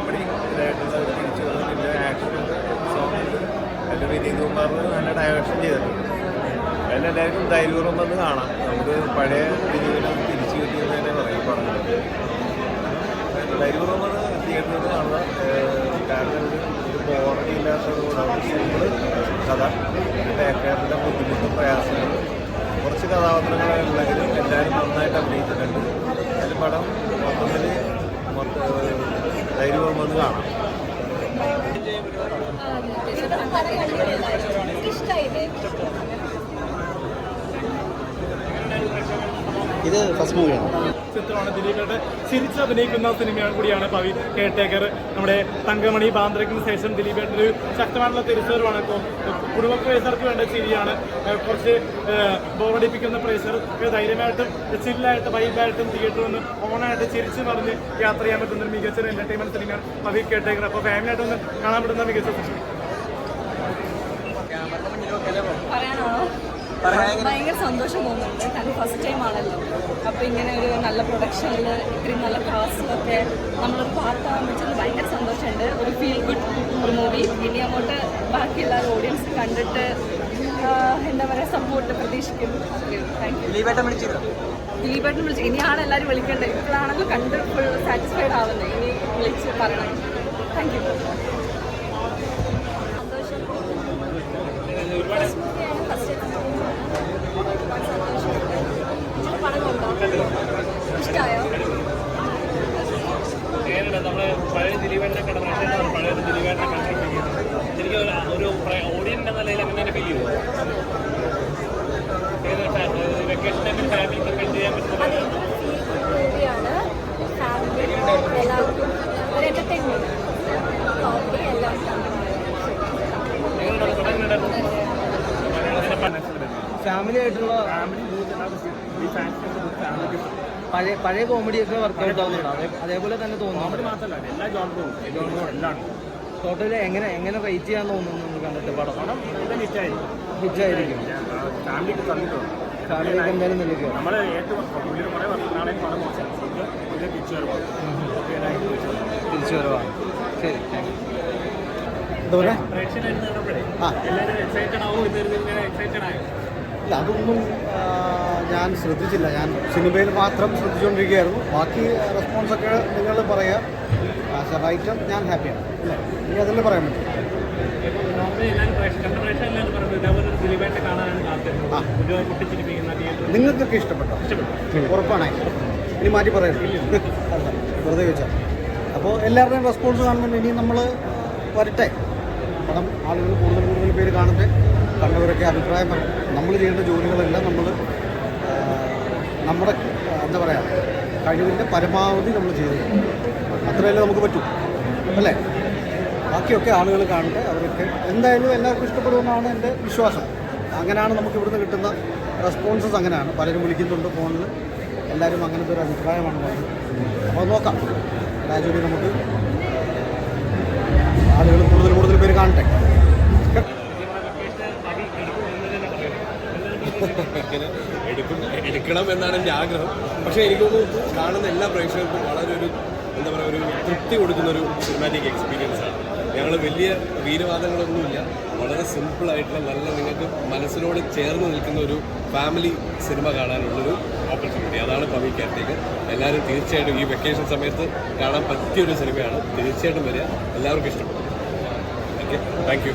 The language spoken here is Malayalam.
കോമഡി ഇതായിട്ടുള്ള തിരിച്ചു വന്നിട്ടുണ്ട്, ആക്ഷൻ ഉണ്ട്, സോങ് ഉണ്ട്. അതിൽ വിനീത് കുമാർ നല്ല ഡയറക്ഷൻ ചെയ്തിട്ടുണ്ട്. അതിലെല്ലാവർക്കും ധൈര്യപൂർവ്വം വന്ന് കാണാം. നമുക്ക് പഴയ ദിലീപിനെ തിരിച്ചു കിട്ടിയെന്ന് തന്നെ പറയും പടങ്ങൾ. ധൈര്യപൂർവ്വം വന്ന് തിയേറ്ററിൽ കാണുക. കാരണം ഒരു ബോറടി ഇല്ലാത്തതുകൊണ്ടാണ് സിമ്പിൾ കഥ, കേരളത്തിലെ ബുദ്ധിമുട്ടും പ്രയാസങ്ങളും കുറച്ച് കഥാപാത്രങ്ങളുണ്ടെങ്കിലും എല്ലാവരും നന്നായിട്ട് അഭിനയിച്ചിട്ടുണ്ട്. അതിൽ പടം മൊത്തത്തിൽ ധൈര്യപൂർവ്വം വന്ന് കാണാം. ഇത് ഫസ്റ്റ് മൂവിയാണ്. ചിത്രമാണ്. ദിലീപിന്റെ ചിരിച്ചഭിനയിക്കുന്ന സിനിമയാണ് കൂടിയാണ് പവി കെയർടേക്കർ. നമ്മുടെ തങ്കമണി ബാന്ദ്രയ്ക്കിന് ശേഷം ദിലീപിന്റെ ഒരു ശക്തമായിട്ടുള്ള തിരിച്ചുവരവാണ്. ഇപ്പോൾ കുടുംബ പ്രേസർക്ക് വേണ്ട ചിരിയാണ്. കുറച്ച് ബോറടിപ്പിക്കുന്ന പ്രേസർ ധൈര്യമായിട്ടും ചില്ലായിട്ട് വൈബായിട്ടും തിയേറ്ററിൽ നിന്ന് ഓണായിട്ട് ചിരിച്ച് പറഞ്ഞ് യാത്ര ചെയ്യാൻ പറ്റുന്ന ഒരു മികച്ച എന്റർടൈൻമെന്റ് സിനിമയാണ് പവി കെയർടേക്കർ. അപ്പോൾ ഫാമിലിയായിട്ടൊന്ന് കാണാൻ പറ്റുന്ന മികച്ച സിനിമ. ഭയങ്കര സന്തോഷം തോന്നുന്നുണ്ട്. കാരണം ഫസ്റ്റ് ടൈം ആണല്ലോ. അപ്പോൾ ഇങ്ങനെ ഒരു നല്ല പ്രൊഡക്ഷനിൽ ഇത്രയും നല്ല കാസ്റ്റിലൊക്കെ നമ്മളൊരു പാർട്ടാകാൻ പറ്റുന്നത് ഭയങ്കര സന്തോഷമുണ്ട്. ഒരു ഫീൽ ഗുഡ് ഒരു മൂവി. ഇനി അങ്ങോട്ട് ബാക്കിയുള്ള ഓഡിയൻസ് കണ്ടിട്ട് എന്താ പറയുക സപ്പോർട്ട് പ്രതീക്ഷിക്കുന്നു. Thank you. ദിലീപേട്ടൻ വിളിച്ചു. ഇനിയാണ് എല്ലാവരും വിളിക്കേണ്ടത്. ഇപ്പോഴാണല്ലോ കണ്ട് ഫുൾ സാറ്റിസ്ഫൈഡ് ആവുന്നത്. ഇനി വിളിച്ച് പറയണം. Thank you. ഇഷ്ടമായോ? നമ്മള് പഴയ ദിലീപേട്ടനെ പഴയ ദിലീപേട്ടനെ കണ്ടിരിക്കുന്നത് എനിക്ക് ഒരു ഓഡിയൻസ് എന്ന നിലയിൽ അങ്ങനെ ഫീൽ ചെയ്തു. വെക്കേഷൻ ടൈമിൽ ഫാമിലിക്ക് സ്പെൻഡ് ചെയ്യാൻ പറ്റുന്ന മൂവിയാണ്. ഫാമിലി എല്ലാവർക്കും ഒരു എന്റർടൈൻമെന്റ് കോമഡി എല്ലാം. ഫാമിലി ആയിട്ടുള്ള പഴയ കോമഡിയൊക്കെ വർക്കൗട്ട് ആവുന്നുണ്ട്. അതേപോലെ തന്നെ തോന്നുന്നു. കോമഡി മാത്രമല്ല, എല്ലാ ജോണറും എല്ലാം ടോട്ടലി എങ്ങനെ റേറ്റ് ചെയ്യാൻ തോന്നുന്നു നിങ്ങൾ കണ്ടിട്ട്? പടം ഹിറ്റായിരിക്കും. ഫാമിലിക്ക് തന്നിട്ടുണ്ട്. ഫാമിലിക്ക് എന്തായാലും നൽകുക. നമ്മൾ ഏറ്റവും പുള്ളിയുടെ കുറേ വർഷങ്ങളാണ് പടം മോശം തിരിച്ചു വരവാണ്. ശരി, പ്രേക്ഷകരായിരുന്നു കണ്ടപ്പോഴേ എല്ലാവരും എക്സൈറ്റഡ് ആവും. ഇങ്ങനെ എക്സൈറ്റഡ് ആയോ? ഇല്ല, അതൊന്നും ഞാൻ ശ്രദ്ധിച്ചില്ല. ഞാൻ സിനിമയിൽ മാത്രം ശ്രദ്ധിച്ചുകൊണ്ടിരിക്കുകയായിരുന്നു. ബാക്കി റെസ്പോൺസൊക്കെ നിങ്ങൾ പറയുക. ആസ് എ റൈറ്റർ ഞാൻ ഹാപ്പിയാണ്. ഇല്ല, ഇനി അതല്ലേ പറയാൻ പറ്റും. നിങ്ങൾക്കൊക്കെ ഇഷ്ടപ്പെട്ടോ? ഉറപ്പാണ്. ഇനി മാറ്റി പറയരുത്. അല്ല, വെറുതെ ചോദിച്ചാൽ. അപ്പോൾ എല്ലാവരുടെയും റെസ്പോൺസ് കാണുമ്പോൾ ഇനി നമ്മൾ വരട്ടെ. പടം ആളുകൾ കൂടുതൽ പേര് കാണട്ടെ. കണ്ടവരൊക്കെ അഭിപ്രായം പറയും. നമ്മൾ ചെയ്യേണ്ട ജോലികളെല്ലാം നമ്മൾ നമ്മുടെ എന്താ പറയുക കഴിവിൻ്റെ പരമാവധി നമ്മൾ ചെയ്തു. അത്രയല്ലേ നമുക്ക് പറ്റൂ, അല്ലേ? ബാക്കിയൊക്കെ ആളുകൾ കാണട്ടെ. അവരൊക്കെ എന്തായാലും എല്ലാവർക്കും ഇഷ്ടപ്പെടുമെന്നാണ് എൻ്റെ വിശ്വാസം. അങ്ങനെയാണ് നമുക്ക് ഇവിടുന്ന് കിട്ടുന്ന റെസ്പോൺസസ്. അങ്ങനെയാണ് പലരും വിളിക്കുന്നുണ്ട് ഫോണിൽ. എല്ലാവരും അങ്ങനത്തെ ഒരു അഭിപ്രായമാണ് പറയുന്നത്. അപ്പോൾ നോക്കാം. ഗ്രാജുവലി നമുക്ക് ആളുകൾ കൂടുതൽ പേര് കാണട്ടെ. എടുക്കണം എന്നാണ് എൻ്റെ ആഗ്രഹം. പക്ഷേ എനിക്കൊന്ന് കാണുന്ന എല്ലാ പ്രേക്ഷകർക്കും വളരെ ഒരു എന്താ പറയുക ഒരു തൃപ്തി കൊടുക്കുന്നൊരു സിനിമാറ്റിക് എക്സ്പീരിയൻസ് ആണ്. ഞങ്ങൾ വലിയ വീരവാദങ്ങളൊന്നുമില്ല. വളരെ സിമ്പിളായിട്ടുള്ള നല്ല നിങ്ങൾക്ക് മനസ്സിനോട് ചേർന്ന് നിൽക്കുന്ന ഒരു ഫാമിലി സിനിമ കാണാനുള്ളൊരു ഓപ്പർച്യൂണിറ്റി. അതാണ് പവി കെയർടേക്കർ. എല്ലാവരും തീർച്ചയായിട്ടും ഈ വെക്കേഷൻ സമയത്ത് കാണാൻ പറ്റിയൊരു സിനിമയാണ്. തീർച്ചയായിട്ടും വരിക. എല്ലാവർക്കും ഇഷ്ടപ്പെടും. Okay, thank you.